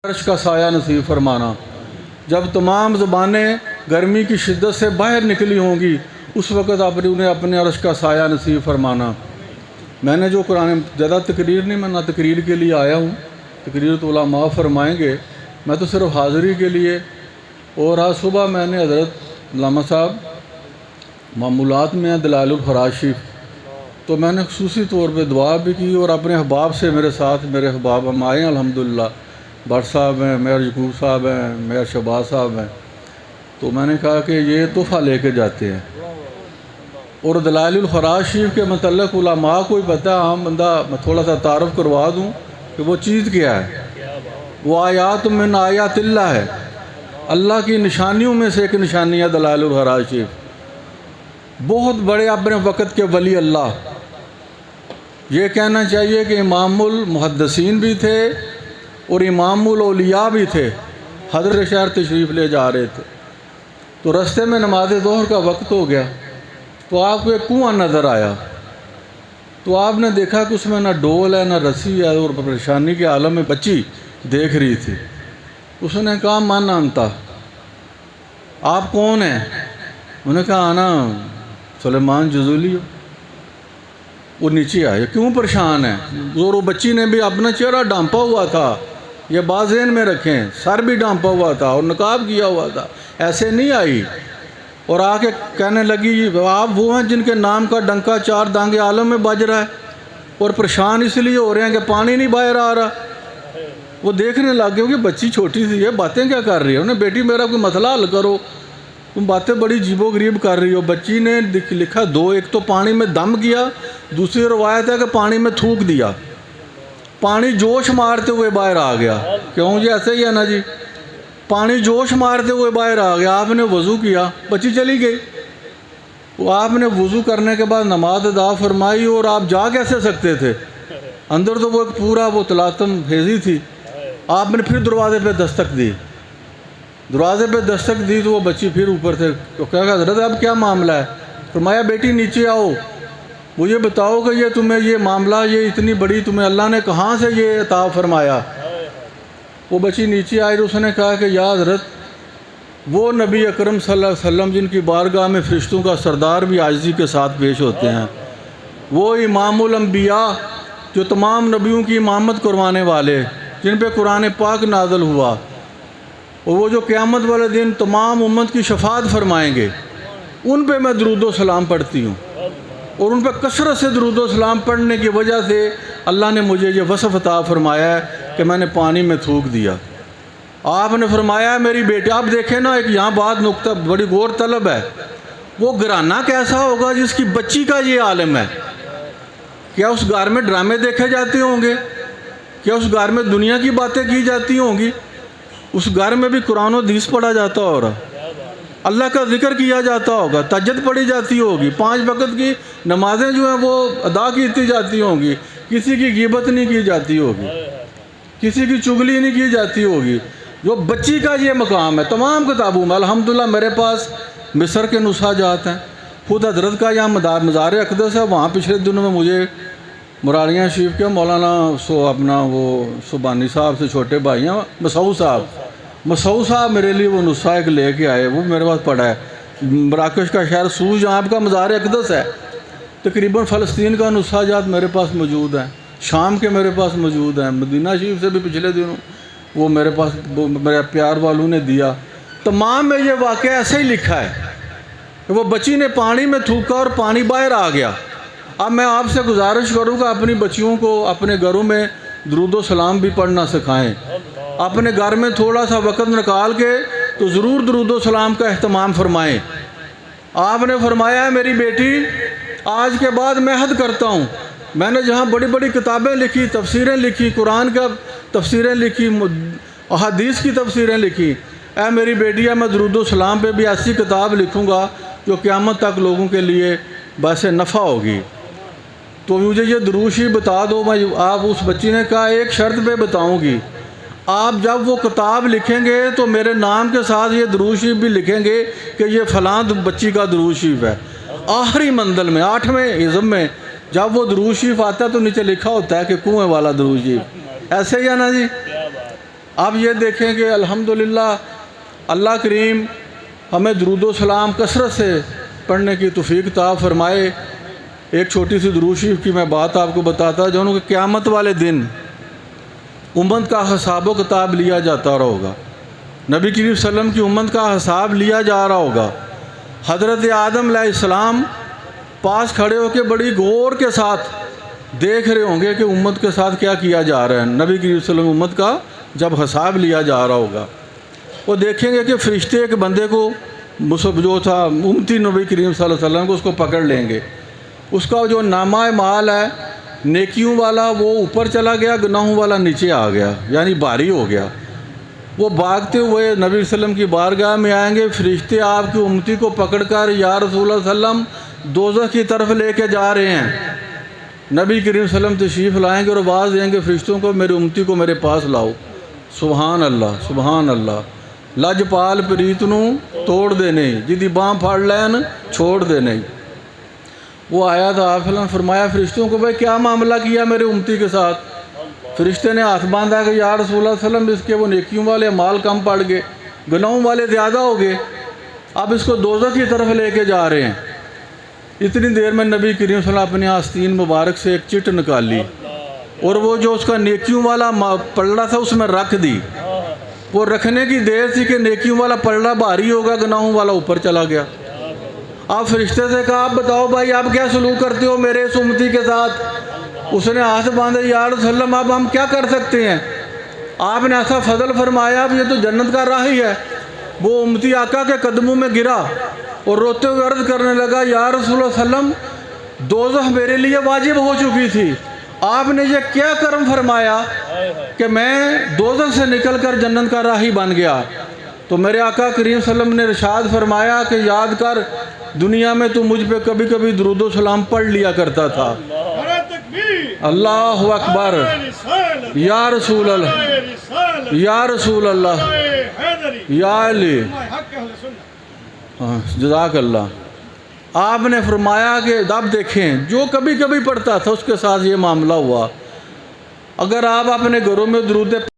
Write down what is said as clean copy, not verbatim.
عرش کا سایہ نصیب فرمانا۔ جب تمام زبانیں گرمی کی شدت سے باہر نکلی ہوں گی اس وقت انہیں اپنے عرش کا سایہ نصیب فرمانا۔ میں نے جو قرآن زیادہ تقریر نہیں، میں نہ تقریر کے لیے آیا ہوں، تقریر تو علماء فرمائیں گے، میں تو صرف حاضری کے لیے۔ اور آج صبح میں نے حضرت علامہ صاحب معمولات میں دلائل الفراشی، تو میں نے خصوصی طور پہ دعا بھی کی، اور اپنے احباب سے میرے ساتھ میرے احباب ہم آئے ہیں الحمدللہ، بٹ صاحب ہیں، میئر یعقوب صاحب ہیں، میئر شہباز صاحب ہیں، تو میں نے کہا کہ یہ تحفہ لے کے جاتے ہیں۔ اور دلائل الفراشی کے متعلق علماء کو ہی پتہ ہے، عام بندہ میں تھوڑا سا تعارف کروا دوں کہ وہ چیز کیا ہے۔ وہ آیات من آیات اللہ ہے، اللہ کی نشانیوں میں سے ایک نشانی ہے دلائل الفراشی۔ بہت بڑے اپنے وقت کے ولی اللہ، یہ کہنا چاہیے کہ امام المحدثین بھی تھے اور امام الاولیاء بھی تھے۔ حضرت شہر تشریف لے جا رہے تھے تو رستے میں نماز ظہر کا وقت ہو گیا، تو آپ کو ایک کنواں نظر آیا، تو آپ نے دیکھا کہ اس میں نہ ڈول ہے نہ رسی ہے، اور پریشانی کے عالم میں بچی دیکھ رہی تھی۔ اس نے کہا من انتا، آپ کون ہیں؟ انہوں نے کہا آنا سلیمان جزولی ہو۔ وہ نیچے آئے، کیوں پریشان ہے؟ اور وہ بچی نے بھی اپنا چہرہ ڈھانپا ہوا تھا، یہ بات ذہن میں رکھیں، سر بھی ڈھانپا ہوا تھا اور نقاب کیا ہوا تھا، ایسے نہیں آئی۔ اور آ کے کہنے لگی آپ وہ ہیں جن کے نام کا ڈنکا چار دانگے عالم میں بج رہا ہے، اور پریشان اس لیے ہو رہے ہیں کہ پانی نہیں باہر آ رہا۔ وہ دیکھنے لگ گئے کہ بچی چھوٹی سی ہے، باتیں کیا کر رہی ہے؟ انہیں بیٹی میرا کوئی مسئلہ حل کرو، تم باتیں بڑی عجیب و غریب کر رہی ہو۔ بچی نے لکھا دو، ایک تو پانی میں دم کیا، دوسری روایت ہے کہ پانی میں تھوک دیا، پانی جوش مارتے ہوئے باہر آ گیا۔ کیوں جی ایسے ہی ہے نا جی، پانی جوش مارتے ہوئے باہر آ گیا۔ آپ نے وضو کیا، بچی چلی گئی۔ وہ آپ نے وضو کرنے کے بعد نماز ادا فرمائی، اور آپ جا کیسے سکتے تھے؟ اندر تو وہ پورا وہ تلاطم ہیزی تھی۔ آپ نے پھر دروازے پہ دستک دی، دروازے پہ دستک دی تو وہ بچی پھر اوپر تھے۔ تو کہا حضرت اب کیا معاملہ ہے؟ فرمایا بیٹی نیچے آؤ، مجھے بتاؤ کہ یہ تمہیں یہ معاملہ، یہ اتنی بڑی تمہیں اللہ نے کہاں سے یہ عطا فرمایا؟ وہ بچی نیچے آئی تو اس نے کہا کہ یا حضرت وہ نبی اکرم صلی اللہ علیہ وسلم جن کی بارگاہ میں فرشتوں کا سردار بھی عاجزی کے ساتھ پیش ہوتے ہیں، وہ امام الانبیاء جو تمام نبیوں کی امامت کروانے والے، جن پہ قرآن پاک نازل ہوا، اور وہ جو قیامت والے دن تمام امت کی شفاعت فرمائیں گے، ان پہ میں درود و سلام پڑھتی ہوں، اور ان پہ کثرت سے درود و سلام پڑھنے کی وجہ سے اللہ نے مجھے یہ وصف عطا فرمایا ہے کہ میں نے پانی میں تھوک دیا۔ آپ نے فرمایا میری بیٹی، آپ دیکھیں نا ایک یہاں بات نقطہ بڑی غور طلب ہے، وہ گھرانہ کیسا ہوگا جس کی بچی کا یہ عالم ہے؟ کیا اس گھر میں ڈرامے دیکھے جاتے ہوں گے؟ کیا اس گھر میں دنیا کی باتیں کی جاتی ہوں گی؟ اس گھر میں بھی قرآن و حدیث پڑھا جاتا ہوگا، اللہ کا ذکر کیا جاتا ہوگا، تہجد پڑھی جاتی ہوگی، 5 وقت کی نمازیں جو ہیں وہ ادا کی جاتی ہوں گی، کسی کی غیبت نہیں کی جاتی ہوگی، کسی کی چغلی نہیں کی جاتی ہوگی۔ جو بچی کا یہ مقام ہے تمام کتابوں میں، الحمدللہ میرے پاس مصر کے نسخہ جات ہیں، خود حضرت کا یہاں مزار اقدس ہے، وہاں پچھلے دنوں میں مجھے مراریاں شریف کے مولانا اپنا وہ سبحانی صاحب سے چھوٹے بھائی ہیں مسعود صاحب میرے لیے وہ نسخہ ایک لے کے آئے، وہ میرے پاس پڑا ہے۔ مراکش کا شہر سوج جہاں آپ کا مزار اقدس ہے، تقریباً فلسطین کا نسخہ جات میرے پاس موجود ہیں، شام کے میرے پاس موجود ہیں، مدینہ شریف سے بھی پچھلے دنوں وہ میرے پاس میرے پیار والوں نے دیا۔ تمام میں یہ واقعہ ایسے ہی لکھا ہے کہ وہ بچی نے پانی میں تھوکا اور پانی باہر آ گیا۔ اب میں آپ سے گزارش کروں گا اپنی بچیوں کو اپنے گھروں میں درود و سلام بھی پڑھنا سکھائیں، اپنے گھر میں تھوڑا سا وقت نکال کے تو ضرور درود و سلام کا اہتمام فرمائیں۔ آپ نے فرمایا ہے میری بیٹی آج کے بعد میں عہد کرتا ہوں، میں نے جہاں بڑی بڑی کتابیں لکھی، تفسیریں لکھی، قرآن کا تفسیریں لکھی، احادیث کی تفسیریں لکھی، اے میری بیٹی میں درود و سلام پہ بھی ایسی کتاب لکھوں گا جو قیامت تک لوگوں کے لیے باعث نفع ہوگی، تو مجھے یہ درود شریف بتا دو۔ آپ اس بچی نے کہا ایک شرط پہ بتاؤں گی، آپ جب وہ کتاب لکھیں گے تو میرے نام کے ساتھ یہ درود شریف بھی لکھیں گے کہ یہ فلاں بچی کا درود شریف ہے۔ آخری منزل میں 8ویں عزم میں جب وہ درود شریف آتا ہے تو نیچے لکھا ہوتا ہے کہ کنویں والا درود شریف، ایسے ہی ہے نا جی۔ آپ یہ دیکھیں کہ الحمدللہ اللہ کریم ہمیں درود و سلام کثرت سے پڑھنے کی توفیق عطا فرمائے۔ ایک چھوٹی سی درود شریف کی میں بات آپ کو بتاتا جو کہ قیامت والے دن امت کا حساب و کتاب لیا جاتا رہا ہوگا، نبی کریم صلی اللہ علیہ وسلم کی امت کا حساب لیا جا رہا ہوگا۔ حضرت آدم علیہ السلام پاس کھڑے ہو کے بڑی غور کے ساتھ دیکھ رہے ہوں گے کہ امت کے ساتھ کیا کیا جا رہا ہے۔ نبی کریم صلی اللہ علیہ وسلم امت کا جب حساب لیا جا رہا ہوگا، وہ دیکھیں گے کہ فرشتے ایک بندے کو جو تھا امتی نبی کریم صلی اللہ علیہ وسلم کو اس کو پکڑ لیں گے۔ اس کا جو نامہ مال ہے نیکیوں والا وہ اوپر چلا گیا، گناہوں والا نیچے آ گیا، یعنی بھاری ہو گیا۔ وہ بھاگتے ہوئے نبی صلی اللہ علیہ وسلم کی بارگاہ میں آئیں گے، فرشتے آپ کی امتی کو پکڑ کر یا رسول اللہ صلی اللہ علیہ وسلم دوزخ کی طرف لے کے جا رہے ہیں۔ نبی کریم صلی اللہ علیہ وسلم تشریف لائیں گے اور آواز دیں گے فرشتوں کو میری امتی کو میرے پاس لاؤ۔ سبحان اللہ سبحان اللہ، لج پال پریت نو توڑ دے نہیں، جدی باں پھاڑ لین چھوڑ دے نہیں۔ وہ آیا تھا، آپ نے فرمایا فرشتوں کو بھائی کیا معاملہ کیا میرے امتی کے ساتھ؟ فرشتے نے ہاتھ باندھا کہ یا رسول اللہ صلی اللہ علیہ وسلم اس کے وہ نیکیوں والے مال کم پڑ گئے، گناہوں والے زیادہ ہو گئے، اب اس کو دوزخ کی طرف لے کے جا رہے ہیں۔ اتنی دیر میں نبی کریم صلی اللہ علیہ وسلم اپنے آستین مبارک سے ایک چٹ نکالی اور وہ جو اس کا نیکیوں والا پلڑا تھا اس میں رکھ دی۔ وہ رکھنے کی دیر تھی کہ نیکیوں والا پلڑا بھاری ہوگا، گناہوں والا اوپر چلا گیا۔ آپ فرشتے سے کہا آپ بتاؤ بھائی آپ کیا سلوک کرتے ہو میرے اس امتی کے ساتھ؟ اس نے ہاتھ باندھے یا رسول اللہ اب ہم کیا کر سکتے ہیں؟ آپ نے ایسا فضل فرمایا اب یہ تو جنت کا راہ ہی ہے۔ وہ امتی آقا کے قدموں میں گرا اور روتے ہوئے عرض کرنے لگا یا رسول اللہ صلی اللہ علیہ وسلم دوزخ میرے لیے واجب ہو چکی تھی، آپ نے یہ کیا کرم فرمایا کہ میں دوزخ سے نکل کر جنت کا راہی بن گیا۔ تو میرے آقا کریم صلی اللہ علیہ وسلم نے ارشاد فرمایا کہ یاد کر دنیا میں تو مجھ پہ کبھی کبھی درود و سلام پڑھ لیا کرتا تھا۔ اللہ اکبر، یا رسول اللہ یا رسول اللہ یا علی، جزاک اللہ۔ آپ نے فرمایا کہ اب دیکھیں جو کبھی کبھی پڑھتا تھا اس کے ساتھ یہ معاملہ ہوا۔ اگر آپ اپنے گھروں میں درود